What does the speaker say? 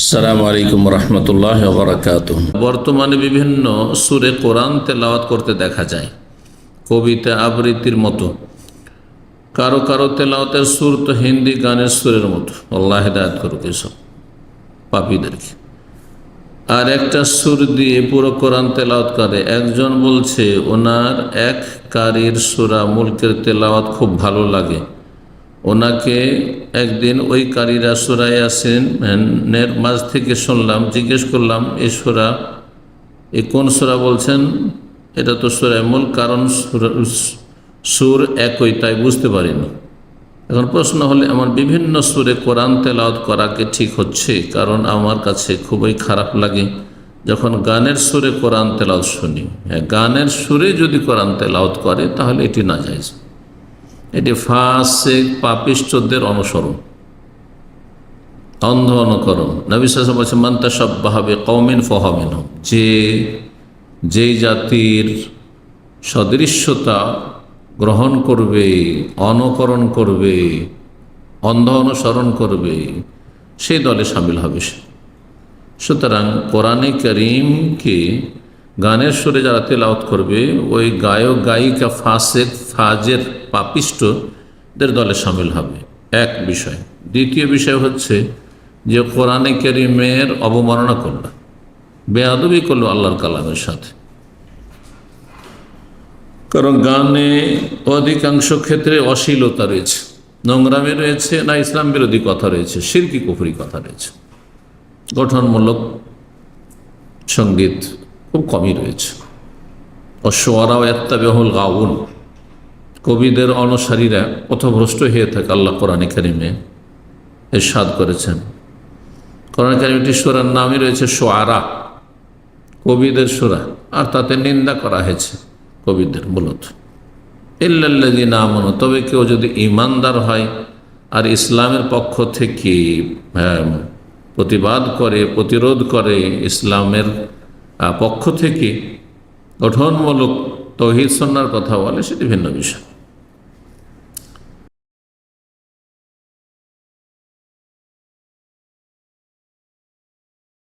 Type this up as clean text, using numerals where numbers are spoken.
আসসালামু আলাইকুম রহমতুল্লাহ বারাকাতুহ। বর্তমানে বিভিন্ন সুরে কোরআন তেলাওয়াত করতে দেখা যায়, কবিতা আবৃত্তির মতো। কারো কারো তেলাওয়াতের সুর তো হিন্দি গানের সুরের মতো। আল্লাহ হেদায়েত করুক এসব পাপীদেরকে। আর একটা সুর দিয়ে পুরো কোরআন তেলাওয়াত করে। একজন বলছে ওনার এক কারির সূরা মুলকের তেলাওয়াত খুব ভালো লাগে। ওনাকে একদিন ওই কারীরা সূরা ইয়াসিনের মাঝ থেকে শুনলাম, জিজ্ঞেস করলাম এই সূরা, এই কোন সূরা বলছেন? এটা তো সূরা মুলক, কারণ সুর একই, তাই বুঝতে পারিনি। এখন প্রশ্ন হলে আমার বিভিন্ন সুরে কোরআন তেলাওয়াত করাকে ঠিক হচ্ছে, কারণ আমার কাছে খুবই খারাপ লাগে যখন গানের সুরে কোরআন তেলাওয়াত শুনি। হ্যাঁ, গানের সুরে যদি কোরআন তেলাওয়াত করে তাহলে এটি নাজায়েজ। এটি ফাসিক পাপিষ্ঠদের অনুসরণ, অন্ধ অনুকরণ। নবী সাল্লাল্লাহু আলাইহি ওয়াসাল্লাম বলেছেন, মান তাশাব্বাহা বিকওমিন ফাহুয়া মিনহুম। যেই জাতির সদৃশ্যতা গ্রহণ করবে, অনুকরণ করবে, অন্ধ অনুসরণ করবে, সেই দলে শামিল হবে সে। সুতরাং কোরআনে কারীমকে গানের সুরে যারা তেলাওয়াত করবে, ওই গায়ক গায়িকা ফাসিক ফাজের পাপিষ্ঠদের দলে শামিল হবে, এক বিষয়। দ্বিতীয় বিষয় হচ্ছে যে কোরআনে কারীমের অবমাননা করল, বেয়াদবি করলো আল্লাহর কালামের সাথে। কারণ গানে অধিকাংশ ক্ষেত্রে অশ্লীলতা রয়েছে, নোংরামি রয়েছে, না ইসলাম বিরোধী কথা রয়েছে, শিরকি কুফরি কথা রয়েছে। গঠনমূলক সঙ্গীত খুব কমই রয়েছে। অশ্বরাও ইয়াত্তাবিউল গাউন, কবিদের অনুসারীরা পথভ্রষ্ট হয়ে থাকে, আল্লাহ কোরআনে কারীমে ইরশাদ করেছেন। কোরআনে কারীমটি সূরার নামই রয়েছে শুআরা, কবিদের সূরা, আর তাতে নিন্দা করা হয়েছে কবিদের মূলত। ইল্লাল্লাযীনা আমানু, তবে কেউ যদি ঈমানদার হয় আর ইসলামের পক্ষ থেকে প্রতিবাদ করে, প্রতিরোধ করে, ইসলামের পক্ষ থেকে গঠনমূলক তাওহীদ সুন্নাহর কথা বলে, সেটি ভিন্ন বিষয়।